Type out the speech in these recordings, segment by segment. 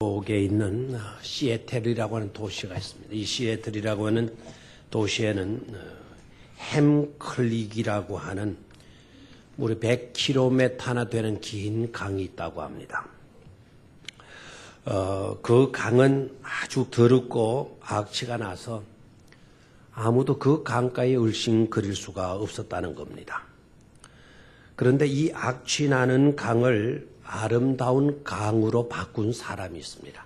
쪽에 있는 시애틀이라고 하는 도시가 있습니다. 이 시애틀이라고 하는 도시에는 햄클릭이라고 하는 무려 100km나 되는 긴 강이 있다고 합니다. 그 강은 아주 더럽고 악취가 나서 아무도 그 강가에 얼씬거릴 수가 없었다는 겁니다. 그런데 이 악취 나는 강을 아름다운 강으로 바꾼 사람이 있습니다.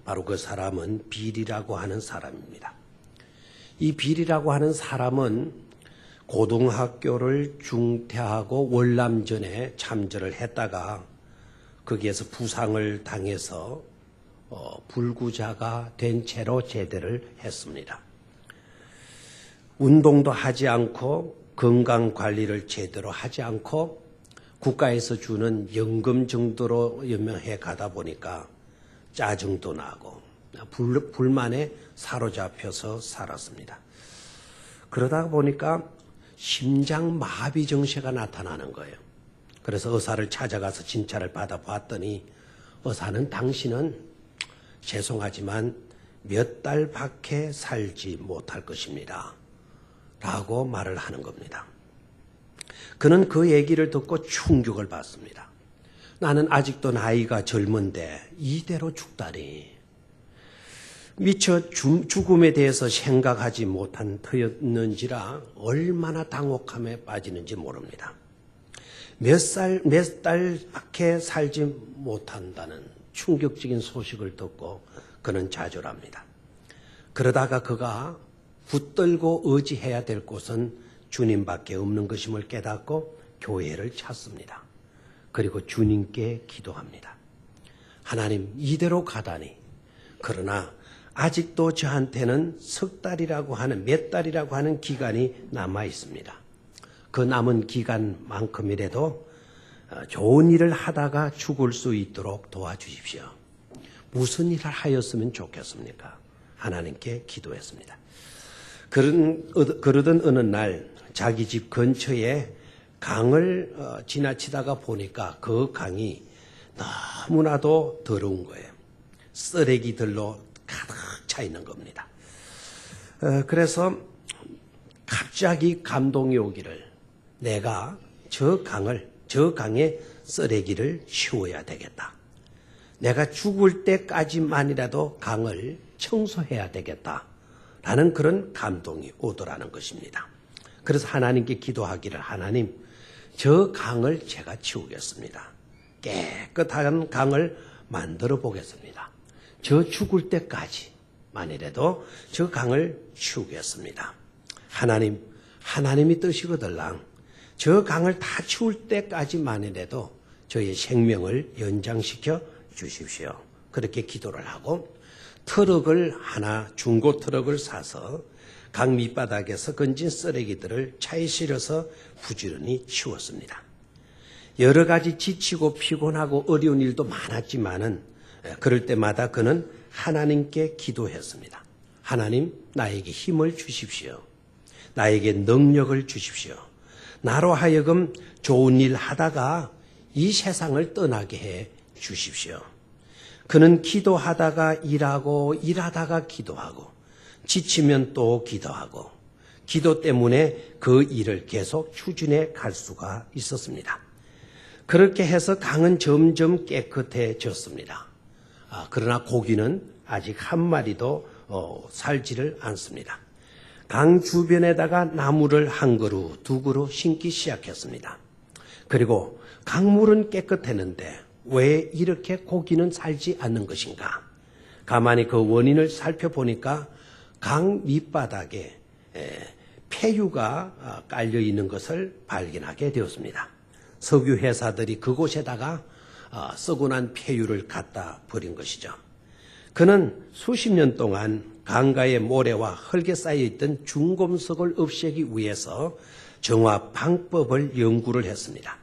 바로 그 사람은 빌이라고 하는 사람입니다. 이 빌이라고 하는 사람은 고등학교를 중퇴하고 월남전에 참전을 했다가 거기에서 부상을 당해서 불구자가 된 채로 제대를 했습니다. 운동도 하지 않고 건강관리를 제대로 하지 않고 국가에서 주는 연금 정도로 연명해 가다 보니까 짜증도 나고 불만에 사로잡혀서 살았습니다. 그러다 보니까 심장마비 증세가 나타나는 거예요. 그래서 의사를 찾아가서 진찰을 받아봤더니 의사는 당신은 죄송하지만 몇 달밖에 살지 못할 것입니다. 라고 말을 하는 겁니다. 그는 그 얘기를 듣고 충격을 받습니다. 나는 아직도 나이가 젊은데 이대로 죽다니. 미처 죽음에 대해서 생각하지 못한 터였는지라 얼마나 당혹함에 빠지는지 모릅니다. 몇 달밖에 살지 못한다는 충격적인 소식을 듣고 그는 좌절합니다. 그러다가 그가 붙들고 의지해야 될 곳은 주님밖에 없는 것임을 깨닫고 교회를 찾습니다. 그리고 주님께 기도합니다. 하나님, 이대로 가다니. 그러나 아직도 저한테는 석 달이라고 하는, 몇 달이라고 하는 기간이 남아 있습니다. 그 남은 기간만큼이라도 좋은 일을 하다가 죽을 수 있도록 도와주십시오. 무슨 일을 하였으면 좋겠습니까? 하나님께 기도했습니다. 그러던 어느 날 자기 집 근처에 강을 지나치다가 보니까 그 강이 너무나도 더러운 거예요. 쓰레기들로 가득 차 있는 겁니다. 그래서 갑자기 감동이 오기를, 내가 저 강에 쓰레기를 치워야 되겠다. 내가 죽을 때까지만이라도 강을 청소해야 되겠다. 라는 그런 감동이 오더라는 것입니다. 그래서 하나님께 기도하기를, 하나님, 저 강을 제가 치우겠습니다. 깨끗한 강을 만들어 보겠습니다. 저 죽을 때까지만이라도 저 강을 치우겠습니다. 하나님이 뜻이거들랑 저 강을 다 치울 때까지만이라도 저의 생명을 연장시켜 주십시오. 그렇게 기도를 하고 트럭을 하나, 중고 트럭을 사서 강 밑바닥에서 건진 쓰레기들을 차에 실어서 부지런히 치웠습니다. 여러 가지 지치고 피곤하고 어려운 일도 많았지만은 그럴 때마다 그는 하나님께 기도했습니다. 하나님, 나에게 힘을 주십시오. 나에게 능력을 주십시오. 나로 하여금 좋은 일 하다가 이 세상을 떠나게 해 주십시오. 그는 기도하다가 일하다가 기도하고 지치면 또 기도하고 기도 때문에 그 일을 계속 추진해 갈 수가 있었습니다. 그렇게 해서 강은 점점 깨끗해졌습니다. 그러나 고기는 아직 한 마리도 살지를 않습니다. 강 주변에다가 나무를 한 그루, 두 그루 심기 시작했습니다. 그리고 강물은 깨끗했는데 왜 이렇게 고기는 살지 않는 것인가? 가만히 그 원인을 살펴보니까 강 밑바닥에 폐유가 깔려 있는 것을 발견하게 되었습니다. 석유 회사들이 그곳에다가 썩어 난 폐유를 갖다 버린 것이죠. 그는 수십 년 동안 강가의 모래와 흙에 쌓여있던 중금속을 없애기 위해서 정화 방법을 연구를 했습니다.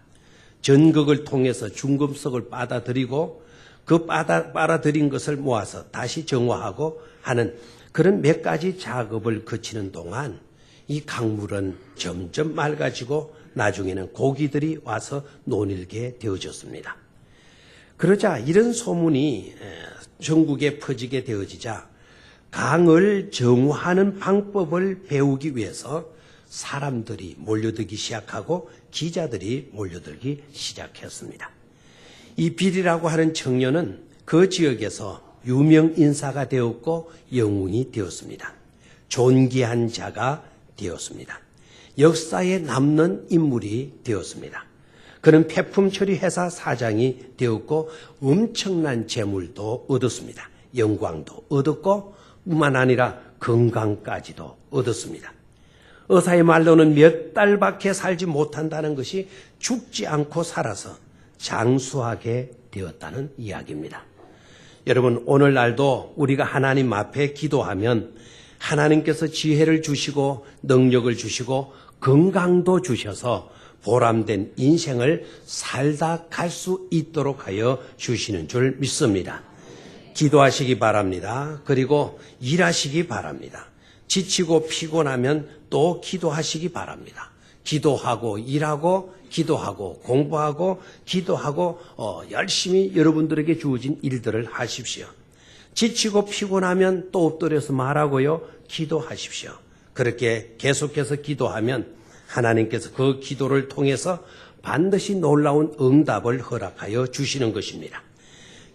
전극을 통해서 중금속을 빨아들이고 그 빨아들인 것을 모아서 다시 정화하고 하는 그런 몇 가지 작업을 거치는 동안 이 강물은 점점 맑아지고 나중에는 고기들이 와서 논일게 되어졌습니다. 그러자 이런 소문이 전국에 퍼지게 되어지자 강을 정화하는 방법을 배우기 위해서 사람들이 몰려들기 시작하고 기자들이 몰려들기 시작했습니다. 이 빌이라고 하는 청년은 그 지역에서 유명 인사가 되었고 영웅이 되었습니다. 존귀한 자가 되었습니다. 역사에 남는 인물이 되었습니다. 그는 폐품 처리 회사 사장이 되었고 엄청난 재물도 얻었습니다. 영광도 얻었고 뿐만 아니라 건강까지도 얻었습니다. 의사의 말로는 몇 달밖에 살지 못한다는 것이 죽지 않고 살아서 장수하게 되었다는 이야기입니다. 여러분, 오늘날도 우리가 하나님 앞에 기도하면 하나님께서 지혜를 주시고 능력을 주시고 건강도 주셔서 보람된 인생을 살다 갈 수 있도록 하여 주시는 줄 믿습니다. 기도하시기 바랍니다. 그리고 일하시기 바랍니다. 지치고 피곤하면 또 기도하시기 바랍니다. 기도하고 일하고 기도하고 공부하고 기도하고 열심히 여러분들에게 주어진 일들을 하십시오. 지치고 피곤하면 또 엎드려서 말하고요. 기도하십시오. 그렇게 계속해서 기도하면 하나님께서 그 기도를 통해서 반드시 놀라운 응답을 허락하여 주시는 것입니다.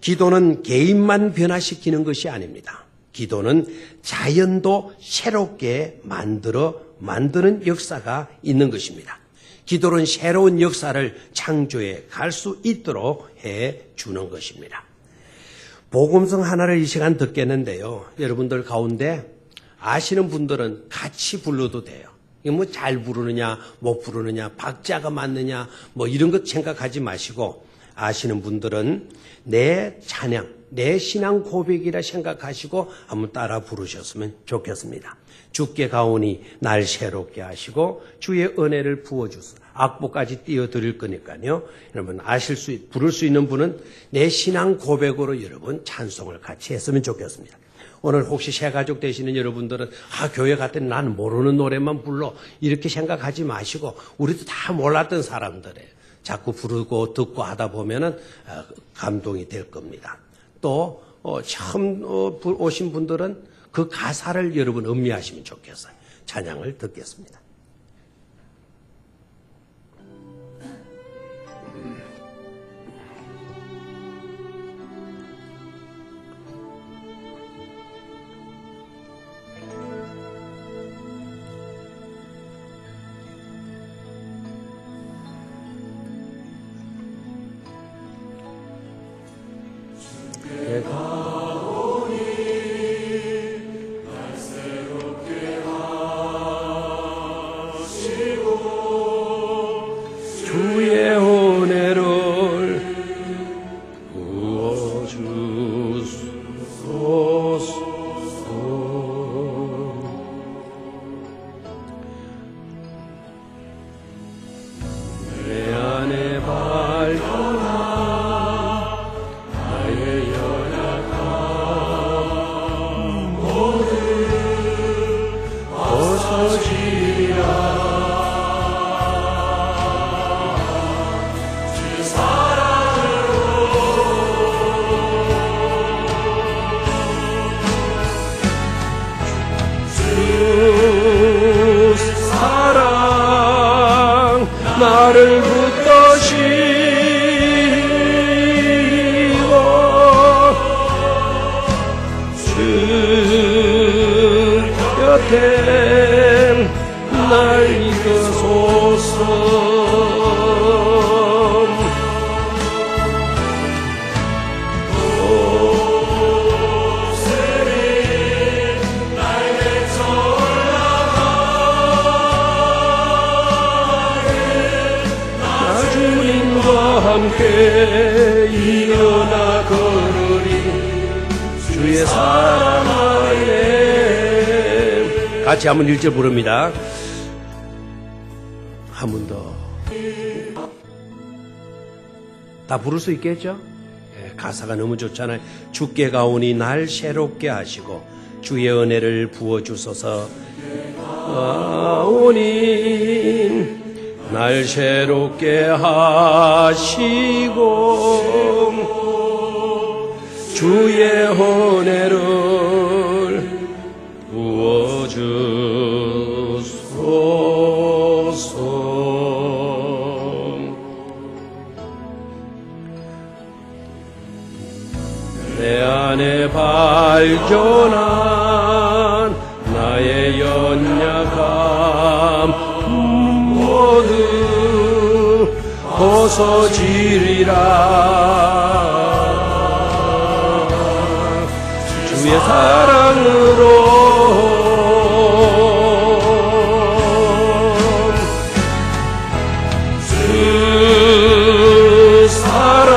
기도는 개인만 변화시키는 것이 아닙니다. 기도는 자연도 새롭게 만드는 역사가 있는 것입니다. 기도는 새로운 역사를 창조해 갈 수 있도록 해 주는 것입니다. 복음성 하나를 이 시간 듣겠는데요. 여러분들 가운데 아시는 분들은 같이 불러도 돼요. 뭐 잘 부르느냐, 못 부르느냐, 박자가 맞느냐, 뭐 이런 것 생각하지 마시고 아시는 분들은 내 찬양, 내 신앙 고백이라 생각하시고 한번 따라 부르셨으면 좋겠습니다. 주께 가오니 날 새롭게 하시고 주의 은혜를 부어주소서. 악보까지 띄워드릴 거니까요. 여러분 부를 수 있는 분은 내 신앙 고백으로 여러분 찬송을 같이 했으면 좋겠습니다. 오늘 혹시 새가족 되시는 여러분들은 교회 갈 때는 나는 모르는 노래만 불러 이렇게 생각하지 마시고 우리도 다 몰랐던 사람들이에요. 자꾸 부르고 듣고 하다 보면은 감동이 될 겁니다. 또 처음 오신 분들은 그 가사를 여러분 음미하시면 좋겠어요. 찬양을 듣겠습니다. 주의 은혜를 부어주소서. 내 안에 발견한 나의 연약함 모두 벗어지리라. 나를 붙드시고 주 곁에 날 이끄소서. 함께 일어나 걸으리 주의 사랑 안에. 같이 한번 1절 부릅니다. 한 번 더. 다 부를 수 있겠죠? 가사가 너무 좋잖아요. 주께 가오니 날 새롭게 하시고 주의 은혜를 부어주소서. 가오니 날 새롭게 하시고 주의 은혜를 부어주소서. 내 안에 발견한 나의 연약함 모두 벗어지리라. 주의 사랑으로 그 사랑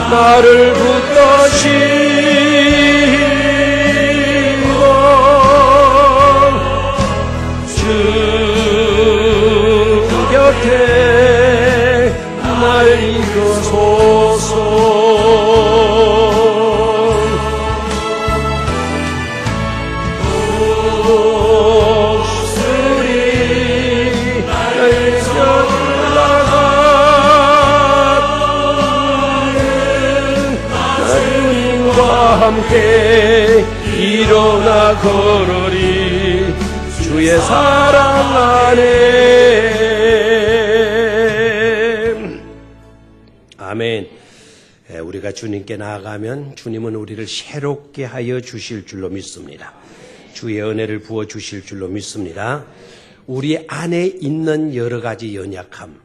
나를 붙드시고 주 곁에 날 이끌소서. 목소리 날려 함께 일어나 걸으리. 주의 사랑 안에. 아멘. 우리가 주님께 나아가면 주님은 우리를 새롭게 하여 주실 줄로 믿습니다. 주의 은혜를 부어 주실 줄로 믿습니다. 우리 안에 있는 여러 가지 연약함,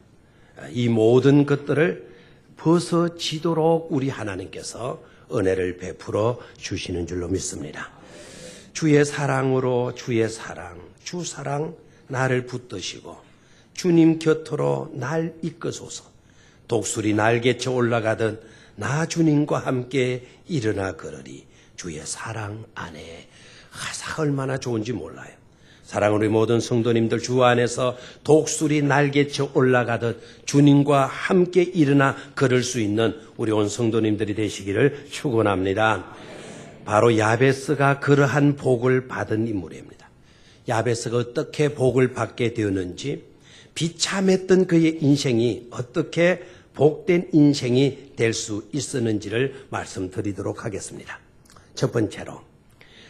이 모든 것들을 벗어지도록 우리 하나님께서 은혜를 베풀어 주시는 줄로 믿습니다. 주의 사랑으로 주의 사랑, 주 사랑 나를 붙드시고 주님 곁으로 날 이끄소서. 독수리 날개쳐 올라가듯 나 주님과 함께 일어나 걸으리. 주의 사랑 안에. 얼마나 좋은지 몰라요. 사랑하는 우리 모든 성도님들, 주 안에서 독수리 날개쳐 올라가듯 주님과 함께 일어나 걸을 수 있는 우리 온 성도님들이 되시기를 축원합니다. 바로 야베스가 그러한 복을 받은 인물입니다. 야베스가 어떻게 복을 받게 되었는지, 비참했던 그의 인생이 어떻게 복된 인생이 될 수 있었는지를 말씀드리도록 하겠습니다. 첫 번째로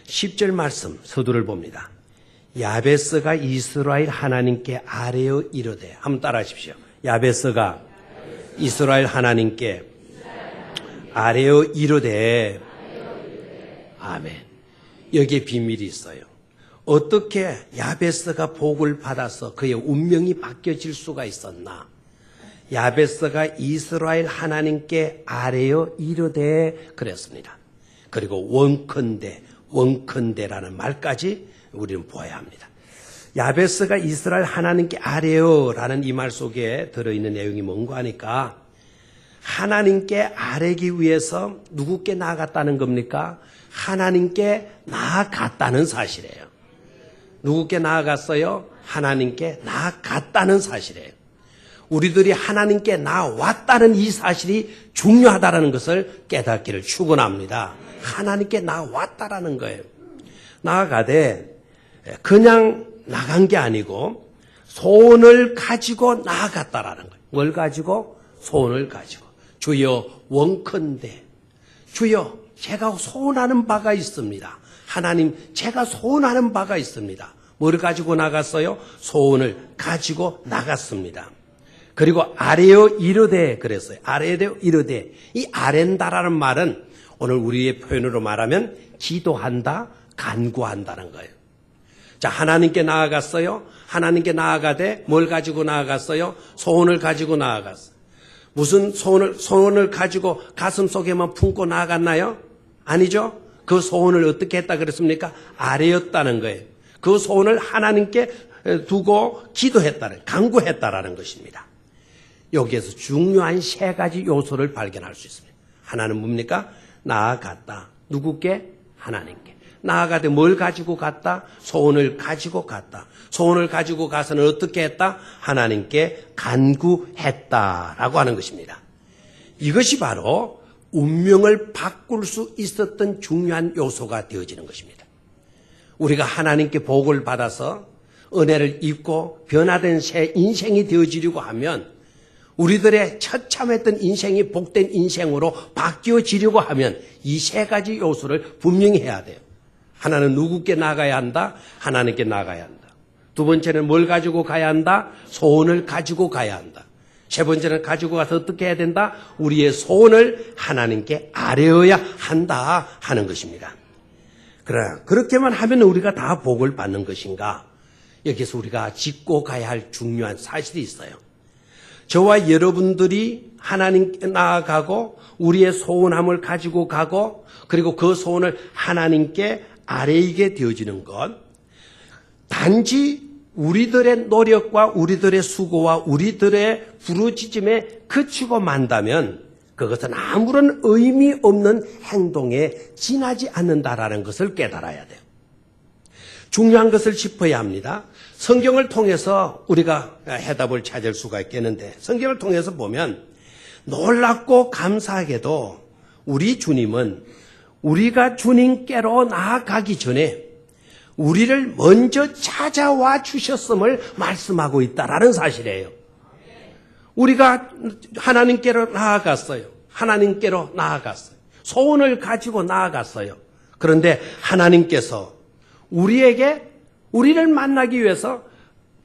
10절 말씀 서두를 봅니다. 야베스가 이스라엘 하나님께 아뢰어 이르되, 한번 따라하십시오. 야베스가 이스라엘 하나님께 아뢰어 이르되. 아멘. 여기에 비밀이 있어요. 어떻게 야베스가 복을 받아서 그의 운명이 바뀌어질 수가 있었나? 야베스가 이스라엘 하나님께 아뢰어 이르되 그랬습니다. 그리고 원컨대라는 말까지 우리는 보아야 합니다. 야베스가 이스라엘 하나님께 아뢰어라는 이 말 속에 들어있는 내용이 뭔가 하니까, 하나님께 아뢰기 위해서 누구께 나아갔다는 겁니까? 하나님께 나아갔다는 사실이에요. 누구께 나아갔어요? 하나님께 나아갔다는 사실이에요. 우리들이 하나님께 나아왔다는 이 사실이 중요하다는 것을 깨닫기를 축원합니다. 하나님께 나아왔다라는 거예요. 나아가되 그냥 나간 게 아니고 소원을 가지고 나아갔다라는 거예요. 뭘 가지고? 소원을 가지고. 주여 원컨대, 주여 제가 소원하는 바가 있습니다. 하나님, 제가 소원하는 바가 있습니다. 뭘 가지고 나갔어요? 소원을 가지고 나갔습니다. 그리고 아뢰어 이르되 그랬어요. 아뢰어 이르되. 이 아랜다라는 말은 오늘 우리의 표현으로 말하면 기도한다, 간구한다는 거예요. 자, 하나님께 나아갔어요. 하나님께 나아가되 뭘 가지고 나아갔어요? 소원을 가지고 나아갔어요. 무슨 소원을 가지고 가슴 속에만 품고 나아갔나요? 아니죠. 그 소원을 어떻게 했다 그랬습니까? 아뢰었다는 거예요. 그 소원을 하나님께 두고 기도했다는, 간구했다라는 것입니다. 여기에서 중요한 세 가지 요소를 발견할 수 있습니다. 하나는 뭡니까? 나아갔다. 누구께? 하나님께. 나아가되 뭘 가지고 갔다? 소원을 가지고 갔다. 소원을 가지고 가서는 어떻게 했다? 하나님께 간구했다라고 하는 것입니다. 이것이 바로 운명을 바꿀 수 있었던 중요한 요소가 되어지는 것입니다. 우리가 하나님께 복을 받아서 은혜를 입고 변화된 새 인생이 되어지려고 하면 우리들의 처참했던 인생이 복된 인생으로 바뀌어지려고 하면 이 세 가지 요소를 분명히 해야 돼요. 하나는 누구께 나가야 한다? 하나님께 나가야 한다. 두 번째는 뭘 가지고 가야 한다? 소원을 가지고 가야 한다. 세 번째는 가지고 가서 어떻게 해야 된다? 우리의 소원을 하나님께 아뢰어야 한다 하는 것입니다. 그러나 그렇게만 하면 우리가 다 복을 받는 것인가? 여기서 우리가 짚고 가야 할 중요한 사실이 있어요. 저와 여러분들이 하나님께 나아가고 우리의 소원함을 가지고 가고 그리고 그 소원을 하나님께 아뢰게 되어지는 것, 단지 우리들의 노력과 우리들의 수고와 우리들의 부르짖음에 그치고 만다면 그것은 아무런 의미 없는 행동에 지나지 않는다라는 것을 깨달아야 돼요. 중요한 것을 짚어야 합니다. 성경을 통해서 우리가 해답을 찾을 수가 있겠는데, 성경을 통해서 보면 놀랍고 감사하게도 우리 주님은 우리가 주님께로 나아가기 전에 우리를 먼저 찾아와 주셨음을 말씀하고 있다라는 사실이에요. 우리가 하나님께로 나아갔어요. 하나님께로 나아갔어요. 소원을 가지고 나아갔어요. 그런데 하나님께서 우리를 만나기 위해서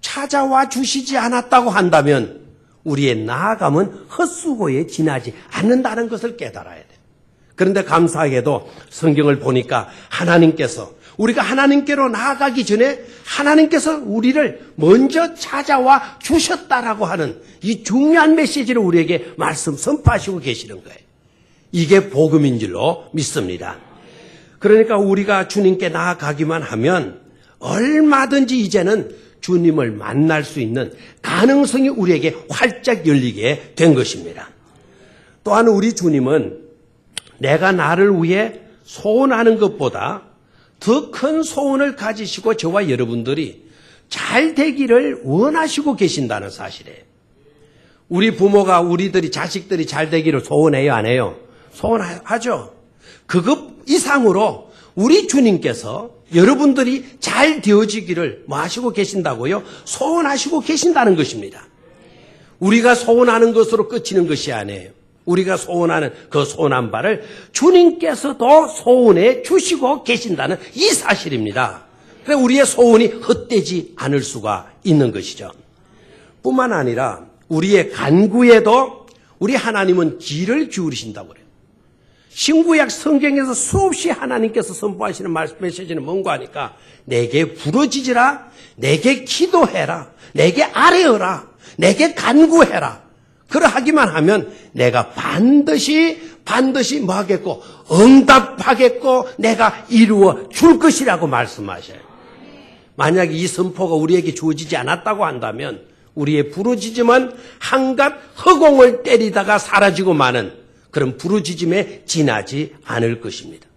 찾아와 주시지 않았다고 한다면 우리의 나아감은 헛수고에 지나지 않는다는 것을 깨달아야 돼요. 그런데 감사하게도 성경을 보니까 하나님께서 우리가 하나님께로 나아가기 전에 하나님께서 우리를 먼저 찾아와 주셨다라고 하는 이 중요한 메시지를 우리에게 말씀 선포하시고 계시는 거예요. 이게 복음인 줄로 믿습니다. 그러니까 우리가 주님께 나아가기만 하면 얼마든지 이제는 주님을 만날 수 있는 가능성이 우리에게 활짝 열리게 된 것입니다. 또한 우리 주님은 내가 나를 위해 소원하는 것보다 더 큰 소원을 가지시고 저와 여러분들이 잘 되기를 원하시고 계신다는 사실이에요. 우리 부모가 우리들이 자식들이 잘 되기를 소원해요, 안 해요? 소원하죠. 그것 이상으로 우리 주님께서 여러분들이 잘 되어지기를 뭐 하시고 계신다고요? 소원하시고 계신다는 것입니다. 우리가 소원하는 것으로 끝이는 것이 아니에요. 우리가 소원하는 그 소원한 바를 주님께서도 소원해 주시고 계신다는 이 사실입니다. 그래서 우리의 소원이 헛되지 않을 수가 있는 것이죠. 뿐만 아니라 우리의 간구에도 우리 하나님은 귀를 기울이신다고 그래요. 신구약 성경에서 수없이 하나님께서 선포하시는 메시지는 뭔가 하니까 내게 부르짖으라, 내게 기도해라, 내게 아뢰어라, 내게 간구해라. 그러하기만 하면 내가 반드시 뭐 하겠고 응답하겠고 내가 이루어 줄 것이라고 말씀하셔요. 만약 이 선포가 우리에게 주어지지 않았다고 한다면 우리의 부르짖음은 한갓 허공을 때리다가 사라지고 마는 그런 부르짖음에 지나지 않을 것입니다.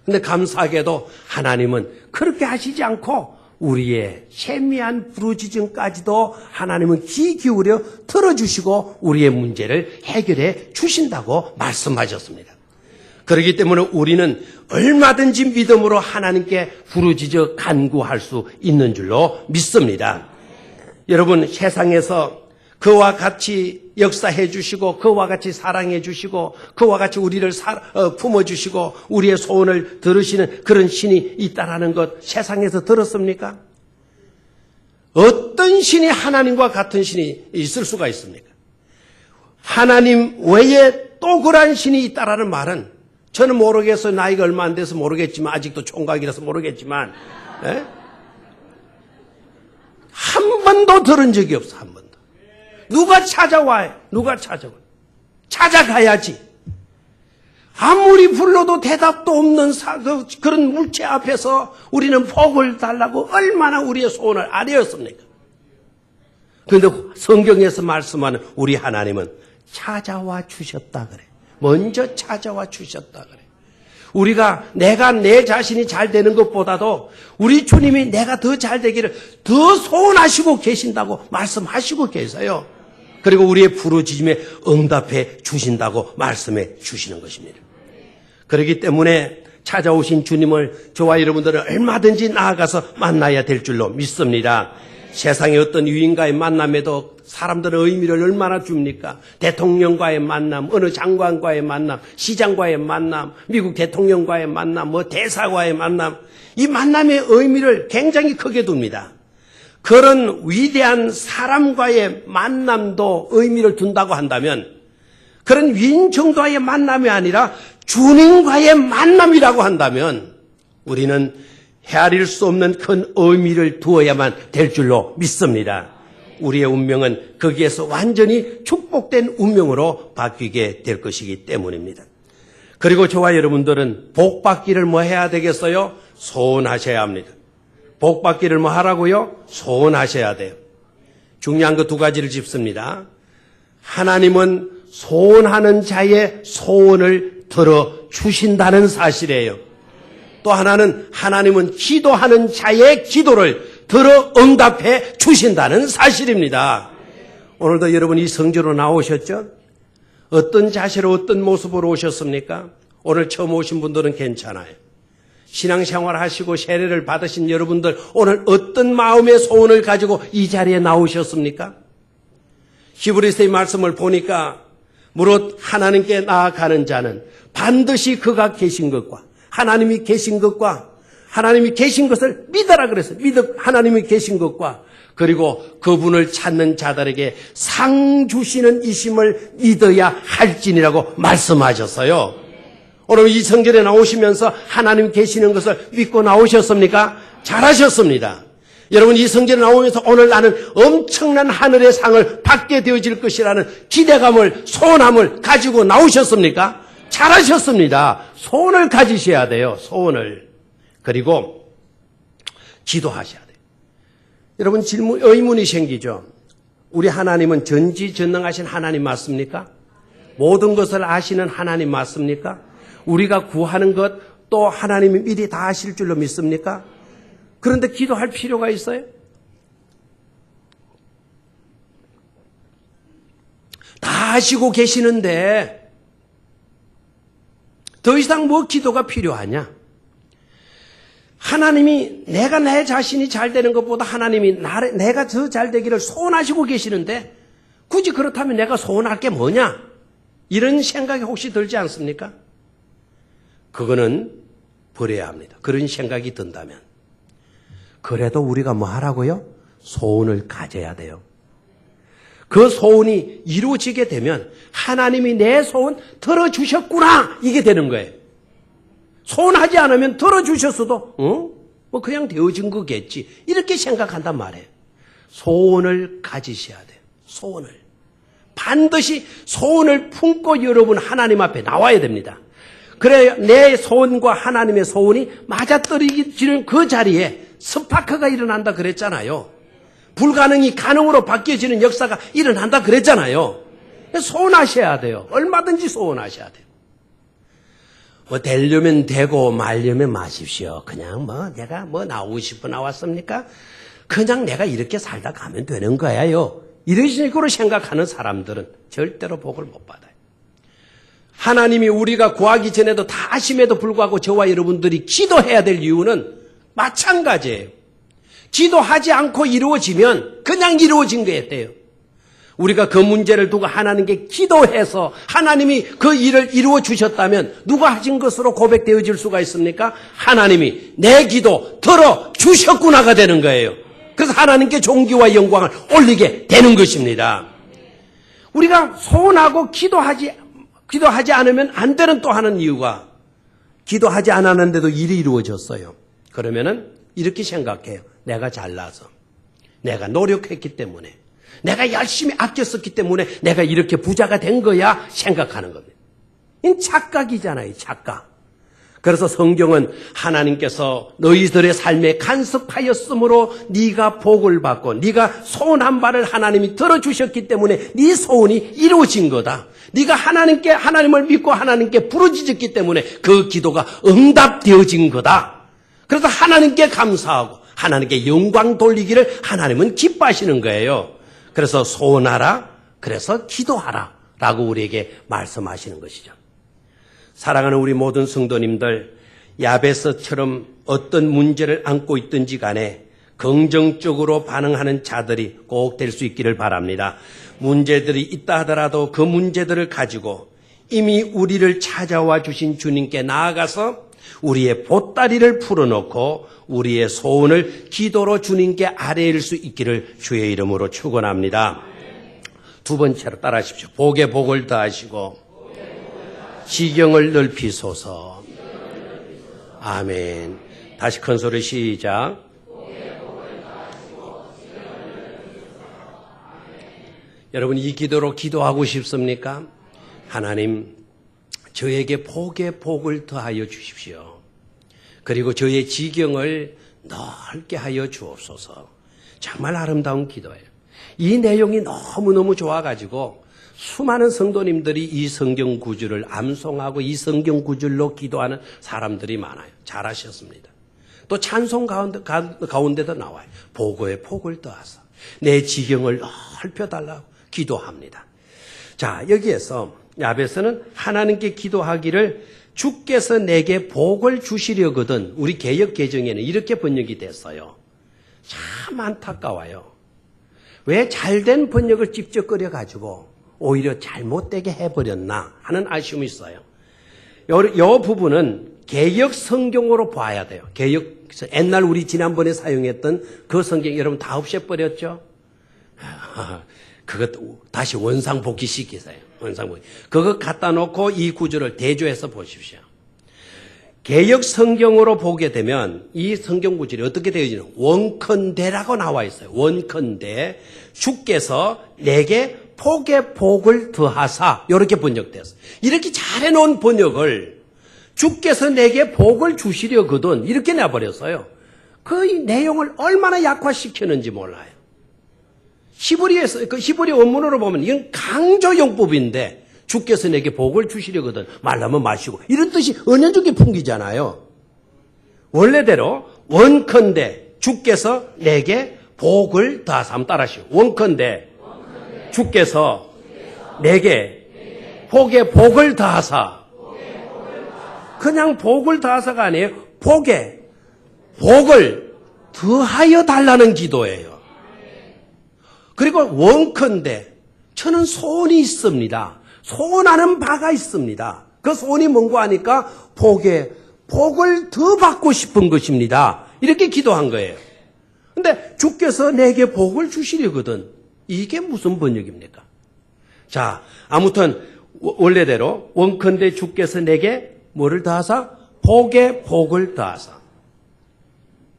그런데 감사하게도 하나님은 그렇게 하시지 않고 우리의 세미한 부르짖음까지도 하나님은 귀 기울여 들어주시고 우리의 문제를 해결해 주신다고 말씀하셨습니다. 그렇기 때문에 우리는 얼마든지 믿음으로 하나님께 부르짖어 간구할 수 있는 줄로 믿습니다. 여러분, 세상에서 그와 같이 역사해 주시고 그와 같이 사랑해 주시고 그와 같이 우리를 품어주시고 우리의 소원을 들으시는 그런 신이 있다라는 것 세상에서 들었습니까? 어떤 신이 하나님과 같은 신이 있을 수가 있습니까? 하나님 외에 또 그러한 신이 있다라는 말은 저는 모르겠어요. 나이가 얼마 안 돼서 모르겠지만 아직도 총각이라서 모르겠지만 한 번도 들은 적이 없어. 한 번도. 누가 찾아와요? 누가 찾아와요? 찾아가야지. 아무리 불러도 대답도 없는 그런 물체 앞에서 우리는 복을 달라고 얼마나 우리의 소원을 아뢰었습니까? 그런데 성경에서 말씀하는 우리 하나님은 찾아와 주셨다 그래. 먼저 찾아와 주셨다 그래. 우리가 내가 내 자신이 잘 되는 것보다도 우리 주님이 내가 더 잘 되기를 더 소원하시고 계신다고 말씀하시고 계세요. 그리고 우리의 부르짖음에 응답해 주신다고 말씀해 주시는 것입니다. 그렇기 때문에 찾아오신 주님을 저와 여러분들은 얼마든지 나아가서 만나야 될 줄로 믿습니다. 세상의 어떤 유인과의 만남에도 사람들은 의미를 얼마나 줍니까? 대통령과의 만남, 어느 장관과의 만남, 시장과의 만남, 미국 대통령과의 만남, 대사과의 만남, 이 만남의 의미를 굉장히 크게 둡니다. 그런 위대한 사람과의 만남도 의미를 둔다고 한다면 그런 위인 정도의 만남이 아니라 주님과의 만남이라고 한다면 우리는 헤아릴 수 없는 큰 의미를 두어야만 될 줄로 믿습니다. 우리의 운명은 거기에서 완전히 축복된 운명으로 바뀌게 될 것이기 때문입니다. 그리고 저와 여러분들은 복 받기를 뭐 해야 되겠어요? 소원하셔야 합니다. 복 받기를 뭐 하라고요? 소원하셔야 돼요. 중요한 거 두 가지를 짚습니다. 하나님은 소원하는 자의 소원을 들어주신다는 사실이에요. 또 하나는 하나님은 기도하는 자의 기도를 들어 응답해 주신다는 사실입니다. 오늘도 여러분 이 성전으로 나오셨죠? 어떤 자세로 어떤 모습으로 오셨습니까? 오늘 처음 오신 분들은 괜찮아요. 신앙생활 하시고 세례를 받으신 여러분들 오늘 어떤 마음의 소원을 가지고 이 자리에 나오셨습니까? 히브리서의 말씀을 보니까 무릇 하나님께 나아가는 자는 반드시 그가 계신 것과 하나님이 계신 것과 하나님이 계신 것을 믿어라 그랬어요. 하나님이 계신 것과 그리고 그분을 찾는 자들에게 상 주시는 이심을 믿어야 할지니라고 말씀하셨어요. 오늘 이 성전에 나오시면서 하나님 계시는 것을 믿고 나오셨습니까? 잘하셨습니다. 여러분 이 성전에 나오면서 오늘 나는 엄청난 하늘의 상을 받게 되어질 것이라는 기대감을 소원함을 가지고 나오셨습니까? 잘하셨습니다. 소원을 가지셔야 돼요. 소원을. 그리고 기도하셔야 돼요. 여러분 의문이 생기죠. 우리 하나님은 전지전능하신 하나님 맞습니까? 모든 것을 아시는 하나님 맞습니까? 우리가 구하는 것 또 하나님이 미리 다 아실 줄로 믿습니까? 그런데 기도할 필요가 있어요? 다 아시고 계시는데 더 이상 뭐 기도가 필요하냐? 하나님이 내가 내 자신이 잘 되는 것보다 하나님이 내가 더 잘 되기를 소원하시고 계시는데 굳이 그렇다면 내가 소원할 게 뭐냐? 이런 생각이 혹시 들지 않습니까? 그거는 버려야 합니다. 그런 생각이 든다면. 그래도 우리가 뭐 하라고요? 소원을 가져야 돼요. 그 소원이 이루어지게 되면 하나님이 내 소원 들어주셨구나 이게 되는 거예요. 소원하지 않으면 들어주셨어도 뭐 그냥 되어진 거겠지 이렇게 생각한단 말이에요. 소원을 가지셔야 돼요. 소원을. 반드시 소원을 품고 여러분 하나님 앞에 나와야 됩니다. 그래야 내 소원과 하나님의 소원이 맞아떨어지는 그 자리에 스파크가 일어난다 그랬잖아요. 불가능이 가능으로 바뀌어지는 역사가 일어난다 그랬잖아요. 소원하셔야 돼요. 얼마든지 소원하셔야 돼요. 뭐 되려면 되고 말려면 마십시오. 그냥 내가 나오고 싶어 나왔습니까? 그냥 내가 이렇게 살다 가면 되는 거야요. 이런 식으로 생각하는 사람들은 절대로 복을 못 받아요. 하나님이 우리가 구하기 전에도 다 아심에도 불구하고 저와 여러분들이 기도해야 될 이유는 마찬가지예요. 기도하지 않고 이루어지면 그냥 이루어진 거예요. 우리가 그 문제를 두고 하나님께 기도해서 하나님이 그 일을 이루어 주셨다면 누가 하신 것으로 고백되어질 수가 있습니까? 하나님이 내 기도 들어주셨구나가 되는 거예요. 그래서 하나님께 존귀와 영광을 올리게 되는 것입니다. 우리가 소원하고 기도하지 않으면 안 되는 또 하는 이유가 기도하지 않았는데도 일이 이루어졌어요. 그러면은 이렇게 생각해요. 내가 잘나서, 내가 노력했기 때문에, 내가 열심히 아꼈었기 때문에 내가 이렇게 부자가 된 거야 생각하는 겁니다. 이건 착각이잖아요. 착각. 그래서 성경은 하나님께서 너희들의 삶에 간섭하였으므로 네가 복을 받고 네가 소원한 바를 하나님이 들어주셨기 때문에 네 소원이 이루어진 거다. 네가 하나님을 믿고 하나님께 부르짖었기 때문에 그 기도가 응답되어진 거다. 그래서 하나님께 감사하고 하나님께 영광 돌리기를 하나님은 기뻐하시는 거예요. 그래서 소원하라, 그래서 기도하라 라고 우리에게 말씀하시는 것이죠. 사랑하는 우리 모든 성도님들, 야베스처럼 어떤 문제를 안고 있든지 간에 긍정적으로 반응하는 자들이 꼭 될 수 있기를 바랍니다. 문제들이 있다 하더라도 그 문제들을 가지고 이미 우리를 찾아와 주신 주님께 나아가서 우리의 보따리를 풀어놓고 우리의 소원을 기도로 주님께 아뢰일 수 있기를 주의 이름으로 축원합니다. 두 번째로 따라하십시오. 복에 복을 더하시고 지경을 넓히소서. 아멘. 다시 큰 소리 시작. 여러분, 이 기도로 기도하고 싶습니까? 하나님, 저에게 복에 복을 더하여 주십시오. 그리고 저의 지경을 넓게 하여 주옵소서. 정말 아름다운 기도예요. 이 내용이 너무너무 좋아가지고 수많은 성도님들이 이 성경 구절을 암송하고 이 성경 구절로 기도하는 사람들이 많아요. 잘하셨습니다. 또 찬송 가운데도 나와요. 복에 복을 더하사 내 지경을 넓혀달라고 기도합니다. 자, 여기에서 야베스는 하나님께 기도하기를 주께서 내게 복을 주시려거든, 우리 개역 개정에는 이렇게 번역이 됐어요. 참 안타까워요. 왜 잘된 번역을 직접 끓여가지고 오히려 잘못되게 해버렸나 하는 아쉬움이 있어요. 이 부분은 개역 성경으로 봐야 돼요. 개역, 옛날 우리 지난번에 사용했던 그 성경 여러분 다 없애버렸죠? 그것도 다시 원상복귀 시키세요. 원상복귀. 그거 갖다 놓고 이 구절을 대조해서 보십시오. 개역 성경으로 보게 되면 이 성경 구절이 어떻게 되어지는 원컨대라고 나와 있어요. 원컨대 주께서 내게 복에 복을 더하사, 이렇게 번역됐어요. 이렇게 잘해놓은 번역을 주께서 내게 복을 주시려거든 이렇게 내버렸어요. 그 내용을 얼마나 약화시켰는지 몰라요. 히브리에서, 그 히브리 원문으로 보면 이건 강조용법인데 주께서 내게 복을 주시려거든 말라면 마시고 이런 뜻이 은연중에 풍기잖아요. 원래대로 원컨대 주께서 내게 복을 더하사, 한번 따라하시오. 원컨대 주께서 내게 복에 복을 더하사. 그냥 복을 더하사가 아니에요. 복에 복을 더하여 달라는 기도예요. 그리고 원컨대 저는 소원이 있습니다. 소원하는 바가 있습니다. 그 소원이 뭔가 하니까 복에 복을 더 받고 싶은 것입니다. 이렇게 기도한 거예요. 근데 주께서 내게 복을 주시려거든. 이게 무슨 번역입니까? 자, 아무튼 원래대로 원컨대 주께서 내게 뭐를 더하사? 복에 복을 더하사.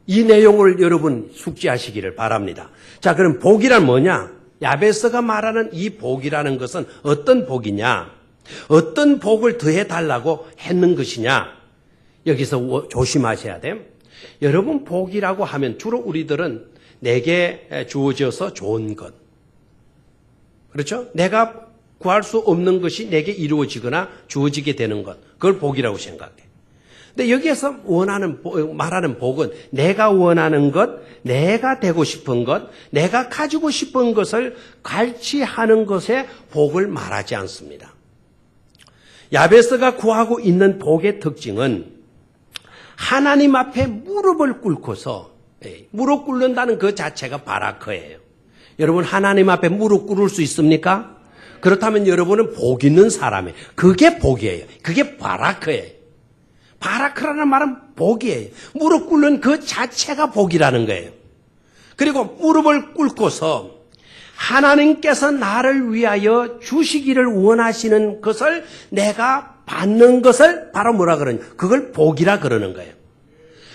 이 내용을 여러분 숙지하시기를 바랍니다. 자, 그럼 복이란 뭐냐? 야베스가 말하는 이 복이라는 것은 어떤 복이냐? 어떤 복을 더해달라고 했는 것이냐? 여기서 조심하셔야 돼요. 여러분, 복이라고 하면 주로 우리들은 내게 주어져서 좋은 것, 그렇죠? 내가 구할 수 없는 것이 내게 이루어지거나 주어지게 되는 것, 그걸 복이라고 생각해. 근데 여기에서 말하는 복은 내가 원하는 것, 내가 되고 싶은 것, 내가 가지고 싶은 것을 갈취하는 것에 복을 말하지 않습니다. 야베스가 구하고 있는 복의 특징은 하나님 앞에 무릎을 꿇고서, 무릎 꿇는다는 그 자체가 바라크예요. 여러분, 하나님 앞에 무릎 꿇을 수 있습니까? 그렇다면 여러분은 복 있는 사람이에요. 그게 복이에요. 그게 바라크예요. 바라크라는 말은 복이에요. 무릎 꿇는 그 자체가 복이라는 거예요. 그리고 무릎을 꿇고서 하나님께서 나를 위하여 주시기를 원하시는 것을 내가 받는 것을 바로 뭐라 그러냐? 그걸 복이라 그러는 거예요.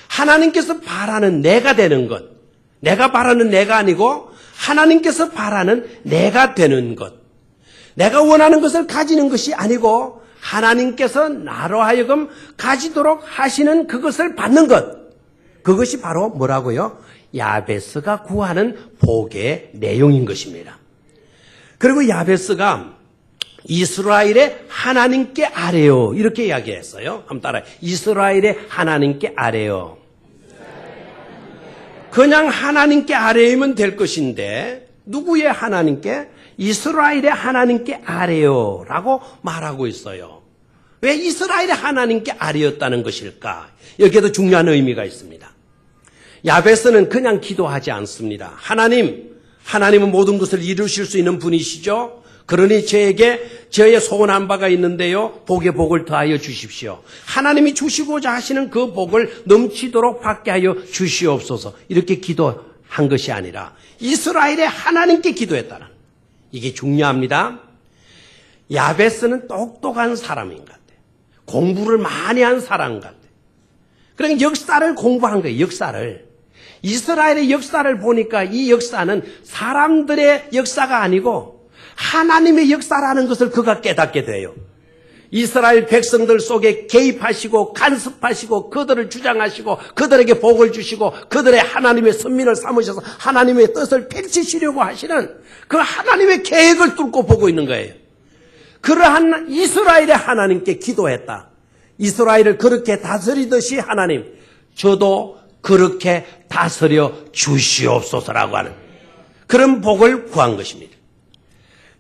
하나님께서 바라는 내가 되는 것, 내가 바라는 내가 아니고 하나님께서 바라는 내가 되는 것, 내가 원하는 것을 가지는 것이 아니고 하나님께서 나로 하여금 가지도록 하시는 그것을 받는 것, 그것이 바로 뭐라고요? 야베스가 구하는 복의 내용인 것입니다. 그리고 야베스가 이스라엘의 하나님께 아뢰요, 이렇게 이야기했어요. 한번 따라해. 이스라엘의 하나님께 아뢰요. 그냥 하나님께 아뢰면 될 것인데 누구의 하나님께? 이스라엘의 하나님께 아뢰요 라고 말하고 있어요. 왜 이스라엘의 하나님께 아뢰었다는 것일까? 여기에도 중요한 의미가 있습니다. 야베스는 그냥 기도하지 않습니다. 하나님은 모든 것을 이루실 수 있는 분이시죠. 그러니 저의 소원한 바가 있는데요. 복에 복을 더하여 주십시오. 하나님이 주시고자 하시는 그 복을 넘치도록 받게 하여 주시옵소서. 이렇게 기도한 것이 아니라 이스라엘의 하나님께 기도했다는, 이게 중요합니다. 야베스는 똑똑한 사람인 것 같아요. 공부를 많이 한 사람 같아요. 그러니까 역사를 공부한 거예요. 역사를. 이스라엘의 역사를 보니까 이 역사는 사람들의 역사가 아니고 하나님의 역사라는 것을 그가 깨닫게 돼요. 이스라엘 백성들 속에 개입하시고 간섭하시고 그들을 주장하시고 그들에게 복을 주시고 그들의 하나님의 선민을 삼으셔서 하나님의 뜻을 펼치시려고 하시는 그 하나님의 계획을 뚫고 보고 있는 거예요. 그러한 이스라엘의 하나님께 기도했다. 이스라엘을 그렇게 다스리듯이 하나님, 저도 그렇게 다스려 주시옵소서라고 하는 그런 복을 구한 것입니다.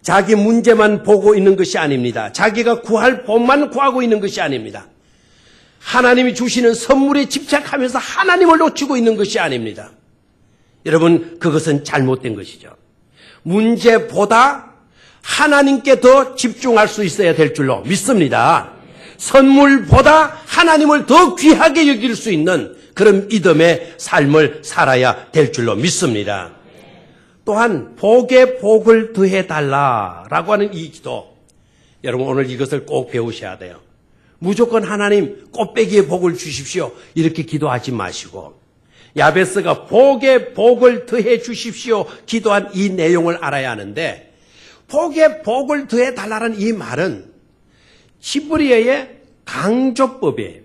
자기 문제만 보고 있는 것이 아닙니다. 자기가 구할 복만 구하고 있는 것이 아닙니다. 하나님이 주시는 선물에 집착하면서 하나님을 놓치고 있는 것이 아닙니다. 여러분, 그것은 잘못된 것이죠. 문제보다 하나님께 더 집중할 수 있어야 될 줄로 믿습니다. 선물보다 하나님을 더 귀하게 여길 수 있는 그런 믿음의 삶을 살아야 될 줄로 믿습니다. 또한 복에 복을 더해달라라고 하는 이 기도, 여러분 오늘 이것을 꼭 배우셔야 돼요. 무조건 하나님 꽃배기에 복을 주십시오 이렇게 기도하지 마시고, 야베스가 복에 복을 더해 주십시오 기도한 이 내용을 알아야 하는데, 복에 복을 더해달라는 이 말은 히브리어의 강조법이에요.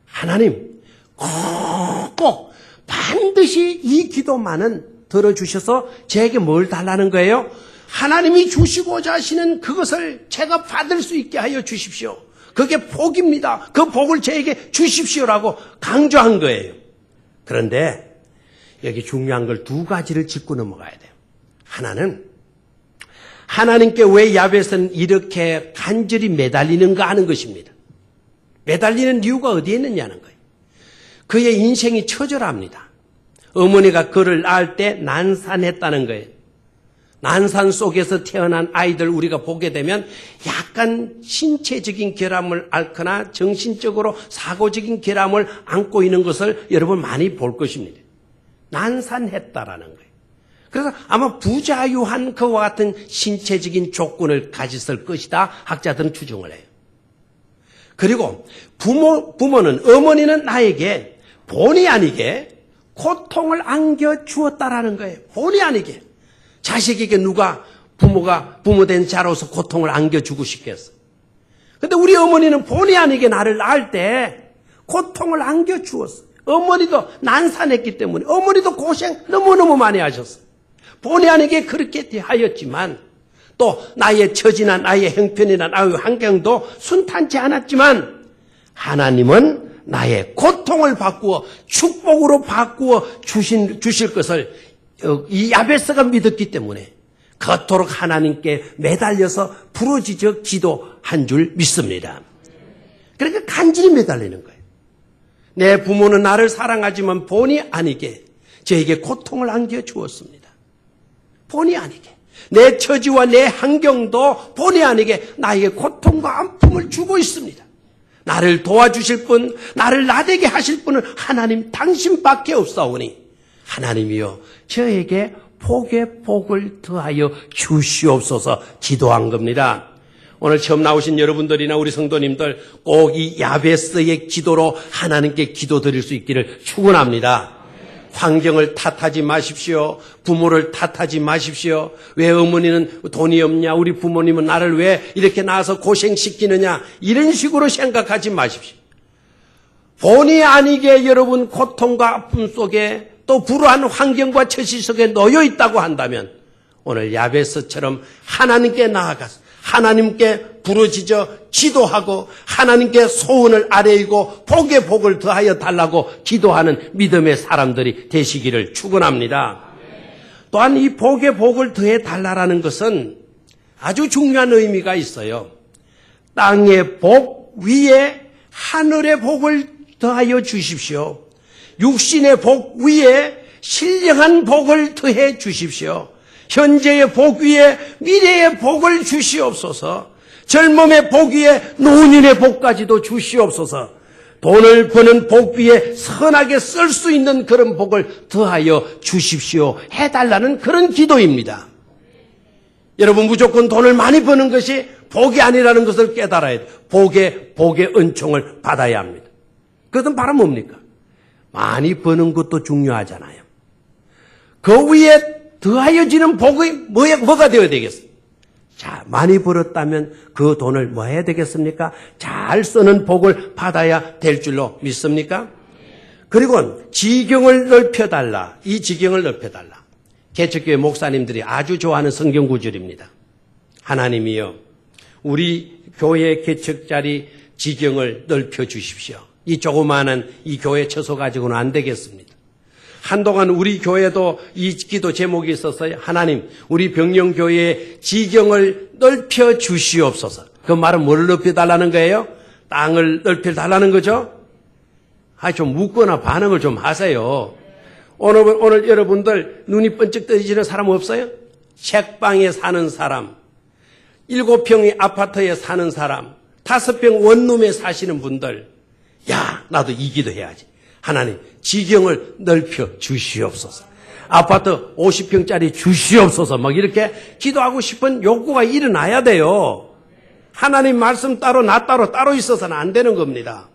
하나님 꼭 반드시 이 기도만은 들어주셔서 제게 뭘 달라는 거예요? 하나님이 주시고자 하시는 그것을 제가 받을 수 있게 하여 주십시오. 그게 복입니다. 그 복을 제게 주십시오라고 강조한 거예요. 그런데 여기 중요한 걸 두 가지를 짚고 넘어가야 돼요. 하나는 하나님께 왜 야베스는 이렇게 간절히 매달리는가 하는 것입니다. 매달리는 이유가 어디에 있느냐는 거예요. 그의 인생이 처절합니다. 어머니가 그를 낳을 때 난산했다는 거예요. 난산 속에서 태어난 아이들 우리가 보게 되면 약간 신체적인 결함을 앓거나 정신적으로 사고적인 결함을 안고 있는 것을 여러분 많이 볼 것입니다. 난산했다라는 거예요. 그래서 아마 부자유한 그와 같은 신체적인 조건을 가졌을 것이다 학자들은 추정을 해요. 그리고 부모는, 어머니는 나에게 본의 아니게 고통을 안겨주었다라는 거예요. 본의 아니게. 자식에게 누가 부모된 자로서 고통을 안겨주고 싶겠어. 근데 우리 어머니는 본의 아니게 나를 낳을 때 고통을 안겨주었어. 어머니도 난산했기 때문에 어머니도 고생 너무너무 많이 하셨어. 본의 아니게 그렇게 하였지만 또 나의 처지나 나의 형편이나 나의 환경도 순탄치 않았지만 하나님은 나의 고통을 바꾸어 축복으로 바꾸어 주실 것을 이 야베스가 믿었기 때문에 그토록 하나님께 매달려서 부르짖어 기도한 줄 믿습니다. 그러니까 간절히 매달리는 거예요. 내 부모는 나를 사랑하지만 본의 아니게 저에게 고통을 안겨주었습니다. 본의 아니게. 내 처지와 내 환경도 본의 아니게 나에게 고통과 아픔을 주고 있습니다. 나를 도와주실 분, 나를 나되게 하실 분은 하나님 당신밖에 없사오니 하나님이여 저에게 복에 복을 더하여 주시옵소서 기도한 겁니다. 오늘 처음 나오신 여러분들이나 우리 성도님들 꼭 이 야베스의 기도로 하나님께 기도드릴 수 있기를 축원합니다. 환경을 탓하지 마십시오. 부모를 탓하지 마십시오. 왜 어머니는 돈이 없냐? 우리 부모님은 나를 왜 이렇게 낳아서 고생시키느냐? 이런 식으로 생각하지 마십시오. 본의 아니게 여러분 고통과 아픔 속에 또 불우한 환경과 처지 속에 놓여 있다고 한다면 오늘 야베스처럼 하나님께 나아가서 하나님께 부르짖어 기도하고 하나님께 소원을 아뢰이고 복에 복을 더하여 달라고 기도하는 믿음의 사람들이 되시기를 축원합니다. 또한 이 복에 복을 더해 달라라는 것은 아주 중요한 의미가 있어요. 땅의 복 위에 하늘의 복을 더하여 주십시오. 육신의 복 위에 신령한 복을 더해 주십시오. 현재의 복 위에 미래의 복을 주시옵소서. 젊음의 복 위에 노년의 복까지도 주시옵소서. 돈을 버는 복 위에 선하게 쓸 수 있는 그런 복을 더하여 주십시오. 해달라는 그런 기도입니다. 여러분, 무조건 돈을 많이 버는 것이 복이 아니라는 것을 깨달아야 돼요. 복의 은총을 받아야 합니다. 그것은 바로 뭡니까? 많이 버는 것도 중요하잖아요. 그 위에 더하여지는 복이 뭐가 되어야 되겠어요? 자, 많이 벌었다면 그 돈을 뭐 해야 되겠습니까? 잘 쓰는 복을 받아야 될 줄로 믿습니까? 그리고 지경을 넓혀달라. 이 지경을 넓혀달라. 개척교회 목사님들이 아주 좋아하는 성경 구절입니다. 하나님이여, 우리 교회 개척자리 지경을 넓혀주십시오. 이 조그마한 이 교회 처소 가지고는 안 되겠습니다. 한동안 우리 교회도 이 기도 제목이 있었어요. 하나님, 우리 병영교회의 지경을 넓혀 주시옵소서. 그 말은 뭘 넓혀달라는 거예요? 땅을 넓혀달라는 거죠? 좀 묻거나 반응을 좀 하세요. 오늘 여러분들 눈이 번쩍 떠지는 사람 없어요? 책방에 사는 사람, 7평의 아파트에 사는 사람, 5평 원룸에 사시는 분들, 야, 나도 이 기도 해야지. 하나님, 지경을 넓혀 주시옵소서. 아파트 50평짜리 주시옵소서. 막 이렇게 기도하고 싶은 욕구가 일어나야 돼요. 하나님 말씀 따로 나 따로 있어서는 안 되는 겁니다.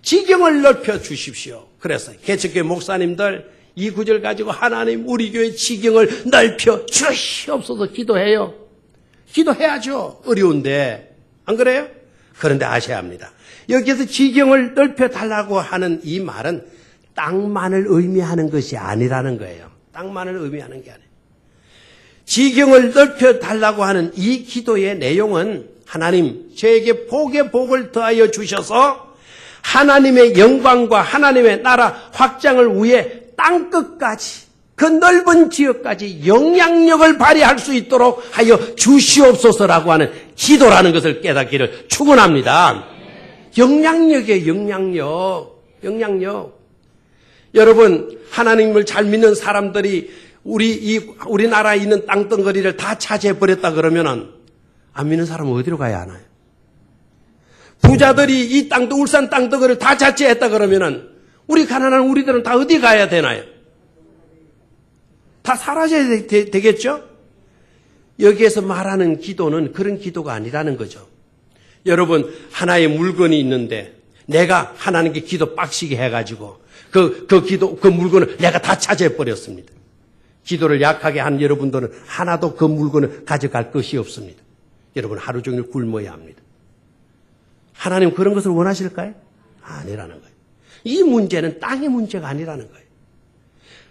지경을 넓혀 주십시오. 그래서 개척교회 목사님들 이 구절 가지고 하나님 우리 교회 지경을 넓혀 주시옵소서 기도해요. 기도해야죠. 어려운데. 안 그래요? 그런데 아셔야 합니다. 여기에서 지경을 넓혀달라고 하는 이 말은 땅만을 의미하는 것이 아니라는 거예요. 땅만을 의미하는 게 아니에요. 지경을 넓혀달라고 하는 이 기도의 내용은 하나님, 저에게 복의 복을 더하여 주셔서 하나님의 영광과 하나님의 나라 확장을 위해 땅끝까지, 그 넓은 지역까지 영향력을 발휘할 수 있도록 하여 주시옵소서라고 하는 기도라는 것을 깨닫기를 축원합니다. 영향력이에요, 영향력. 여러분, 하나님을 잘 믿는 사람들이 우리나라에 있는 땅덩어리를 다 차지해버렸다 그러면은 안 믿는 사람은 어디로 가야 하나요? 부자들이 이 울산 땅덩어리를 다 차지했다 그러면은 우리 가난한 우리들은 다 어디 가야 되나요? 다 사라져야 되겠죠? 여기에서 말하는 기도는 그런 기도가 아니라는 거죠. 여러분, 하나의 물건이 있는데 내가 하나님께 기도 빡시게 해가지고 그 물건을 내가 다 차지해버렸습니다. 기도를 약하게 한 여러분들은 하나도 그 물건을 가져갈 것이 없습니다. 여러분, 하루 종일 굶어야 합니다. 하나님 그런 것을 원하실까요? 아니라는 거예요. 이 문제는 땅의 문제가 아니라는 거예요.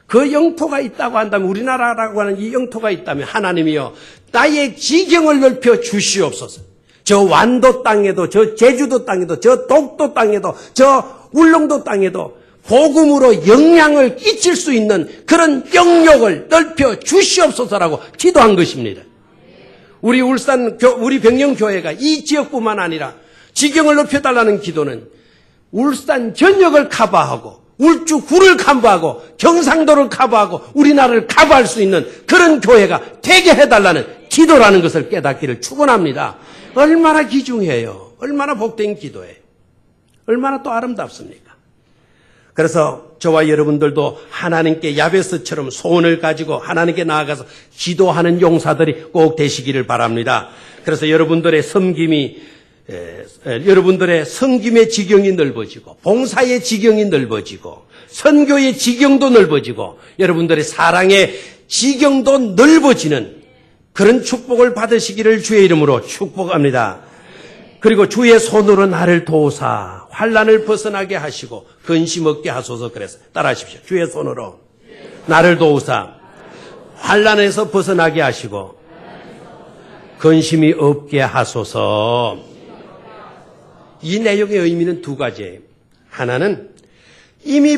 그 영토가 있다고 한다면, 우리나라라고 하는 이 영토가 있다면 하나님이여 나의 지경을 넓혀 주시옵소서. 저 완도 땅에도, 저 제주도 땅에도, 저 독도 땅에도, 저 울릉도 땅에도 복음으로 영향을 끼칠 수 있는 그런 영역을 넓혀 주시옵소서라고 기도한 것입니다. 우리 우리 병영교회가 이 지역뿐만 아니라 지경을 높여달라는 기도는 울산 전역을 커버하고 울주구를 커버하고 경상도를 커버하고 우리나라를 커버할 수 있는 그런 교회가 되게 해달라는 기도라는 것을 깨닫기를 축원합니다. 얼마나 귀중해요. 얼마나 복된 기도예요. 얼마나 또 아름답습니까? 그래서 저와 여러분들도 하나님께 야베스처럼 소원을 가지고 하나님께 나아가서 기도하는 용사들이 꼭 되시기를 바랍니다. 그래서 여러분들의 섬김의 지경이 넓어지고 봉사의 지경이 넓어지고 선교의 지경도 넓어지고 여러분들의 사랑의 지경도 넓어지는 그런 축복을 받으시기를 주의 이름으로 축복합니다. 그리고 주의 손으로 나를 도우사 환난을 벗어나게 하시고 근심 없게 하소서. 그래서 따라하십시오. 주의 손으로 나를 도우사 환난에서 벗어나게 하시고 근심이 없게 하소서. 이 내용의 의미는 두 가지예요. 하나는 이미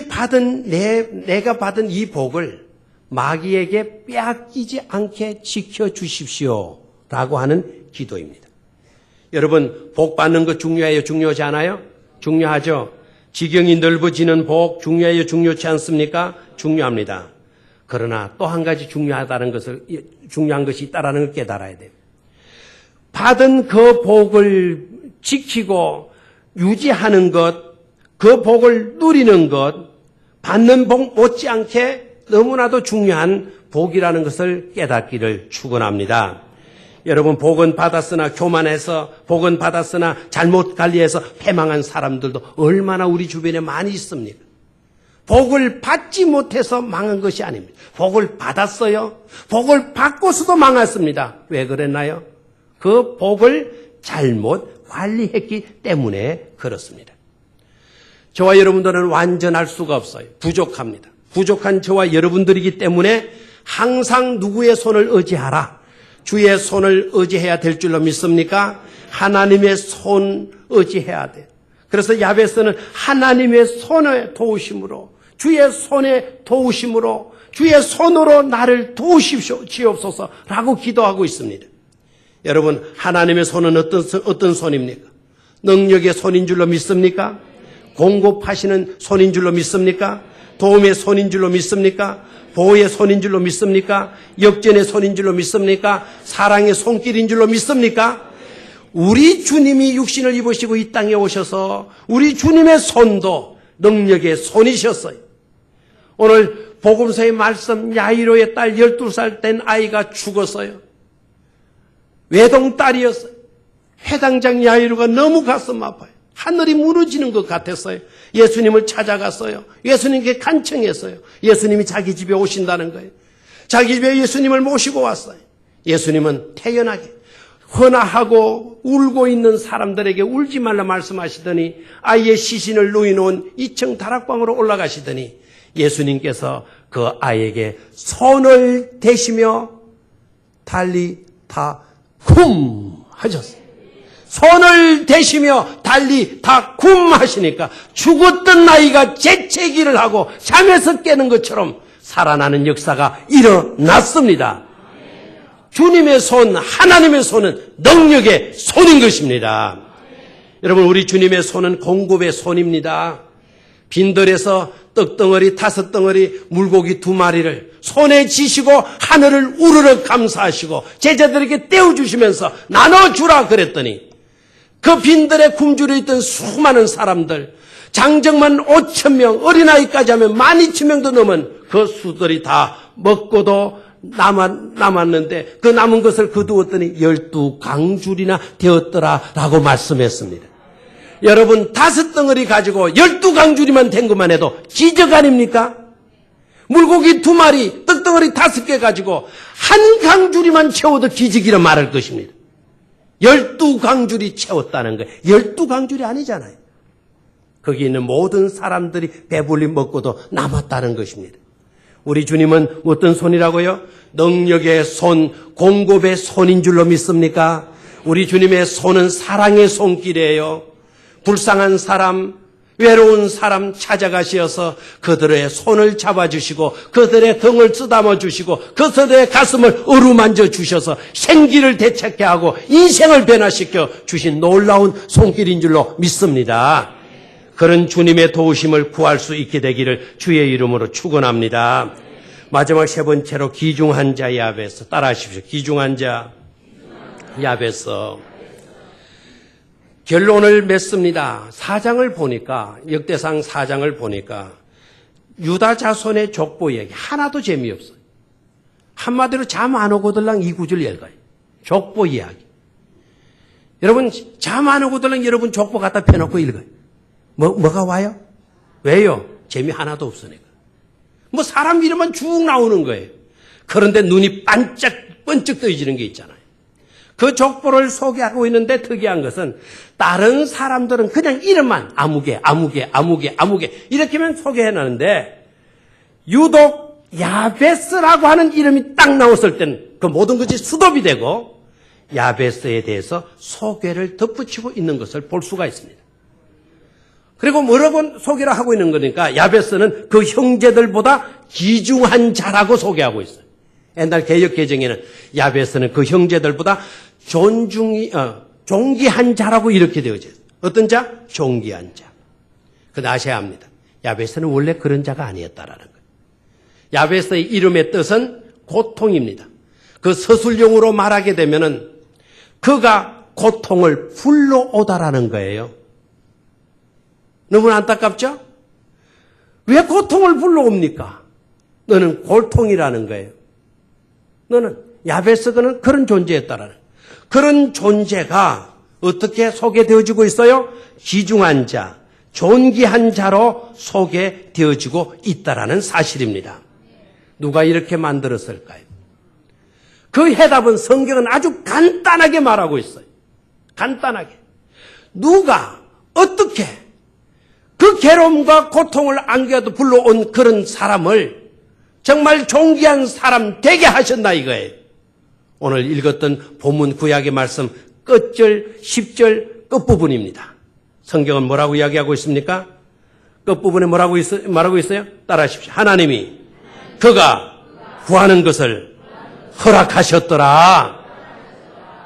내가 받은 이 복을 마귀에게 빼앗기지 않게 지켜주십시오 라고 하는 기도입니다. 여러분, 복 받는 거 중요해요? 중요하지 않아요? 중요하죠. 지경이 넓어지는 복 중요해요? 중요치 않습니까? 중요합니다. 그러나 또 한 가지 중요한 것이 있다는 걸 깨달아야 돼요. 받은 그 복을 지키고 유지하는 것, 그 복을 누리는 것, 받는 복 못지않게 너무나도 중요한 복이라는 것을 깨닫기를 축원합니다. 여러분, 복은 받았으나 교만해서, 복은 받았으나 잘못 관리해서 패망한 사람들도 얼마나 우리 주변에 많이 있습니까? 복을 받지 못해서 망한 것이 아닙니다. 복을 받았어요. 복을 받고서도 망했습니다. 왜 그랬나요? 그 복을 잘못 관리했기 때문에 그렇습니다. 저와 여러분들은 완전할 수가 없어요. 부족합니다. 부족한 저와 여러분들이기 때문에 항상 누구의 손을 의지하라. 주의 손을 의지해야 될 줄로 믿습니까? 하나님의 손 의지해야 돼요. 그래서 야베스는 하나님의 손의 도우심으로, 주의 손의 도우심으로, 주의 손으로 나를 도우시옵소서라고 기도하고 있습니다. 여러분, 하나님의 손은 어떤 손입니까? 능력의 손인 줄로 믿습니까? 공급하시는 손인 줄로 믿습니까? 도움의 손인 줄로 믿습니까? 보호의 손인 줄로 믿습니까? 역전의 손인 줄로 믿습니까? 사랑의 손길인 줄로 믿습니까? 우리 주님이 육신을 입으시고 이 땅에 오셔서 우리 주님의 손도 능력의 손이셨어요. 오늘 복음서의 말씀, 야이로의 딸 12살 된 아이가 죽었어요. 외동딸이었어요. 회당장 야이로가 너무 가슴 아파요. 하늘이 무너지는 것 같았어요. 예수님을 찾아갔어요. 예수님께 간청했어요. 예수님이 자기 집에 오신다는 거예요. 자기 집에 예수님을 모시고 왔어요. 예수님은 태연하게 헌화하고 울고 있는 사람들에게 울지 말라 말씀하시더니 아이의 시신을 누이놓은 2층 다락방으로 올라가시더니 예수님께서 그 아이에게 손을 대시며 달리타 쿰 하셨어요. 손을 대시며 달리 다 굼하시니까 죽었던 아이가 재채기를 하고 잠에서 깨는 것처럼 살아나는 역사가 일어났습니다. 주님의 손, 하나님의 손은 능력의 손인 것입니다. 여러분, 우리 주님의 손은 공급의 손입니다. 빈들에서 떡덩어리 5덩어리, 물고기 2마리를 손에 쥐시고 하늘을 우르르 감사하시고 제자들에게 떼어주시면서 나눠주라 그랬더니 그 빈들에 굶주려 있던 수많은 사람들, 장정만 5,000명, 어린아이까지 하면 12,000명도 넘은 그 수들이 다 먹고도 남았는데 그 남은 것을 거두었더니 12강줄이나 되었더라라고 말씀했습니다. 여러분, 5덩어리 가지고 12강줄이만 된 것만 해도 기적 아닙니까? 물고기 2마리, 떡덩어리 5개 가지고 한 강줄이만 채워도 기적이라 말할 것입니다. 12강줄이 채웠다는 거예요. 12강줄이 아니잖아요. 거기 있는 모든 사람들이 배불리 먹고도 남았다는 것입니다. 우리 주님은 어떤 손이라고요? 능력의 손, 공급의 손인 줄로 믿습니까? 우리 주님의 손은 사랑의 손길이에요. 불쌍한 사람, 외로운 사람 찾아가시어서 그들의 손을 잡아주시고 그들의 등을 쓰다듬어 주시고 그들의 가슴을 어루만져 주셔서 생기를 되찾게 하고 인생을 변화시켜 주신 놀라운 손길인 줄로 믿습니다. 그런 주님의 도우심을 구할 수 있게 되기를 주의 이름으로 축원합니다. 마지막 3번째로 기중한 자 야베스, 따라하십시오. 기중한 자 야베스. 결론을 맺습니다. 4장을 보니까, 역대상 4장을 보니까 유다 자손의 족보 얘기 하나도 재미없어요. 한마디로 잠 안 오고들랑 이 구절 읽어요. 족보 이야기. 여러분, 잠 안 오고들랑 여러분 족보 갖다 펴놓고 읽어요. 뭐가 와요? 왜요? 재미 하나도 없으니까. 사람 이름만 쭉 나오는 거예요. 그런데 눈이 번쩍 떠지는 게 있잖아요. 그 족보를 소개하고 있는데 특이한 것은 다른 사람들은 그냥 이름만 아무개 이렇게만 소개해놨는데 유독 야베스라고 하는 이름이 딱 나왔을 때는 그 모든 것이 수톱이 되고 야베스에 대해서 소개를 덧붙이고 있는 것을 볼 수가 있습니다. 그리고 뭐라고 소개를 하고 있는 거니까 야베스는 그 형제들보다 귀중한 자라고 소개하고 있어요. 옛날 개역 개정에는 야베스는 그 형제들보다 존귀한 자라고 이렇게 되어져 있어요. 어떤 자? 존귀한 자. 근데 아셔야 합니다. 야베스는 원래 그런 자가 아니었다라는 거예요. 야베스의 이름의 뜻은 고통입니다. 그 서술용어로 말하게 되면은 그가 고통을 불러오다라는 거예요. 너무 안타깝죠? 왜 고통을 불러옵니까? 너는 고통이라는 거예요. 너는 야베스는 그런 존재였다라는 거예요. 그런 존재가 어떻게 소개되어지고 있어요? 귀중한 자, 존귀한 자로 소개되어지고 있다라는 사실입니다. 누가 이렇게 만들었을까요? 그 해답은 성경은 아주 간단하게 말하고 있어요. 간단하게. 누가 어떻게 그 괴로움과 고통을 안겨도 불러온 그런 사람을 정말 존귀한 사람 되게 하셨나 이거예요. 오늘 읽었던 본문 구약의 말씀 끝절 10절 끝부분입니다. 성경은 뭐라고 이야기하고 있습니까? 끝부분에 뭐라고 말하고 있어요? 따라하십시오. 하나님이 그가 구하는 것을 허락하셨더라.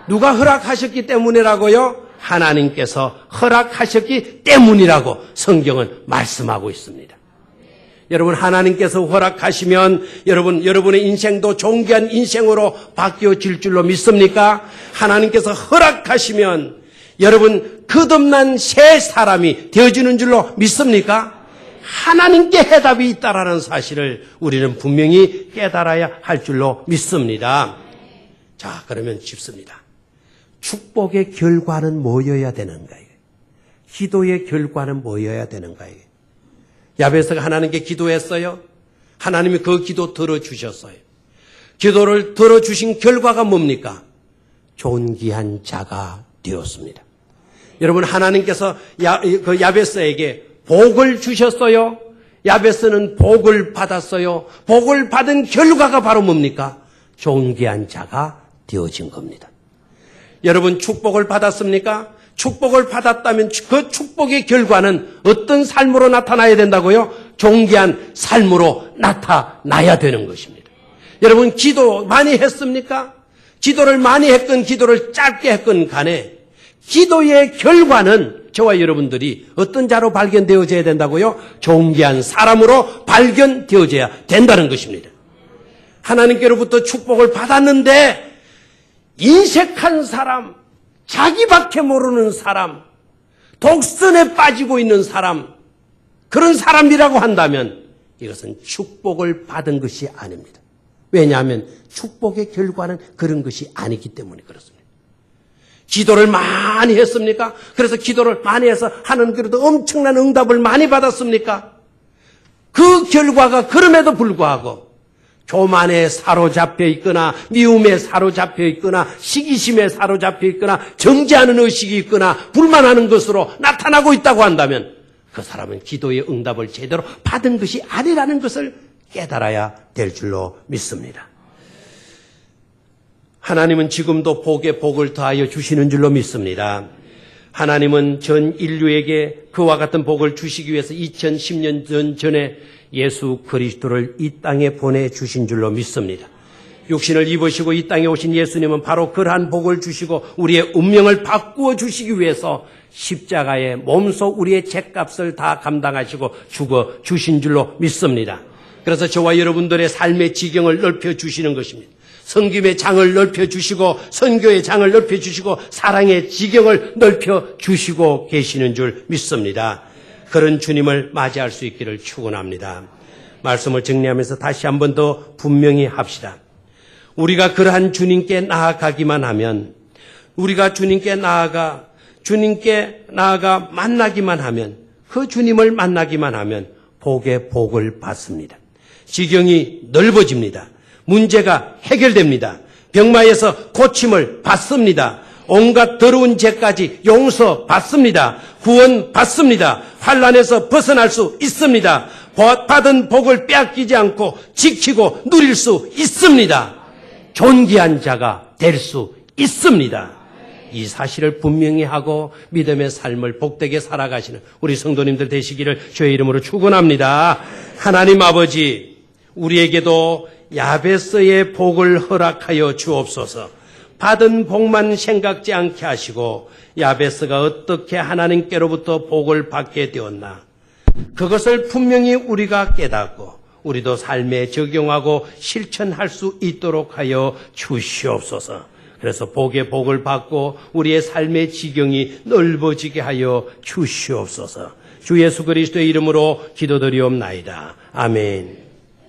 누가 허락하셨기 때문이라고요? 하나님께서 허락하셨기 때문이라고 성경은 말씀하고 있습니다. 여러분, 하나님께서 허락하시면 여러분의 인생도 존귀한 인생으로 바뀌어질 줄로 믿습니까? 하나님께서 허락하시면 여러분 거듭난 새 사람이 되어지는 줄로 믿습니까? 하나님께 해답이 있다라는 사실을 우리는 분명히 깨달아야 할 줄로 믿습니다. 자, 그러면 쉽습니다. 축복의 결과는 뭐여야 되는가요? 기도의 결과는 뭐여야 되는가요? 야베스가 하나님께 기도했어요. 하나님이 그 기도 들어주셨어요. 기도를 들어주신 결과가 뭡니까? 존귀한 자가 되었습니다. 여러분, 하나님께서 야베스에게 복을 주셨어요. 야베스는 복을 받았어요. 복을 받은 결과가 바로 뭡니까? 존귀한 자가 되어진 겁니다. 여러분, 축복을 받았습니까? 축복을 받았다면 그 축복의 결과는 어떤 삶으로 나타나야 된다고요? 존귀한 삶으로 나타나야 되는 것입니다. 여러분, 기도 많이 했습니까? 기도를 많이 했건 기도를 짧게 했건 간에 기도의 결과는 저와 여러분들이 어떤 자로 발견되어져야 된다고요? 존귀한 사람으로 발견되어져야 된다는 것입니다. 하나님께로부터 축복을 받았는데 인색한 사람, 자기밖에 모르는 사람, 독선에 빠지고 있는 사람, 그런 사람이라고 한다면 이것은 축복을 받은 것이 아닙니다. 왜냐하면 축복의 결과는 그런 것이 아니기 때문에 그렇습니다. 기도를 많이 했습니까? 그래서 기도를 많이 해서 하는 그래도 엄청난 응답을 많이 받았습니까? 그 결과가 그럼에도 불구하고 교만에 사로잡혀 있거나 미움에 사로잡혀 있거나 시기심에 사로잡혀 있거나 정죄하는 의식이 있거나 불만하는 것으로 나타나고 있다고 한다면 그 사람은 기도의 응답을 제대로 받은 것이 아니라는 것을 깨달아야 될 줄로 믿습니다. 하나님은 지금도 복에 복을 더하여 주시는 줄로 믿습니다. 하나님은 전 인류에게 그와 같은 복을 주시기 위해서 2010년 전에 예수 그리스도를 이 땅에 보내주신 줄로 믿습니다. 육신을 입으시고 이 땅에 오신 예수님은 바로 그러한 복을 주시고 우리의 운명을 바꾸어 주시기 위해서 십자가에 몸소 우리의 죄값을 다 감당하시고 죽어 주신 줄로 믿습니다. 그래서 저와 여러분들의 삶의 지경을 넓혀 주시는 것입니다. 섬김의 장을 넓혀 주시고 선교의 장을 넓혀 주시고 사랑의 지경을 넓혀 주시고 계시는 줄 믿습니다. 그런 주님을 맞이할 수 있기를 축원합니다. 말씀을 정리하면서 다시 한 번 더 분명히 합시다. 우리가 그러한 주님께 나아가기만 하면, 우리가 주님께 나아가 만나기만 하면, 그 주님을 만나기만 하면 복의 복을 받습니다. 지경이 넓어집니다. 문제가 해결됩니다. 병마에서 고침을 받습니다. 온갖 더러운 죄까지 용서받습니다. 구원받습니다. 환난에서 벗어날 수 있습니다. 받은 복을 빼앗기지 않고 지키고 누릴 수 있습니다. 존귀한 자가 될 수 있습니다. 이 사실을 분명히 하고 믿음의 삶을 복되게 살아가시는 우리 성도님들 되시기를 주의 이름으로 축원합니다. 하나님 아버지, 우리에게도 야베스의 복을 허락하여 주옵소서. 받은 복만 생각지 않게 하시고 야베스가 어떻게 하나님께로부터 복을 받게 되었나, 그것을 분명히 우리가 깨닫고 우리도 삶에 적용하고 실천할 수 있도록 하여 주시옵소서. 그래서 복의 복을 받고 우리의 삶의 지경이 넓어지게 하여 주시옵소서. 주 예수 그리스도의 이름으로 기도드리옵나이다. 아멘.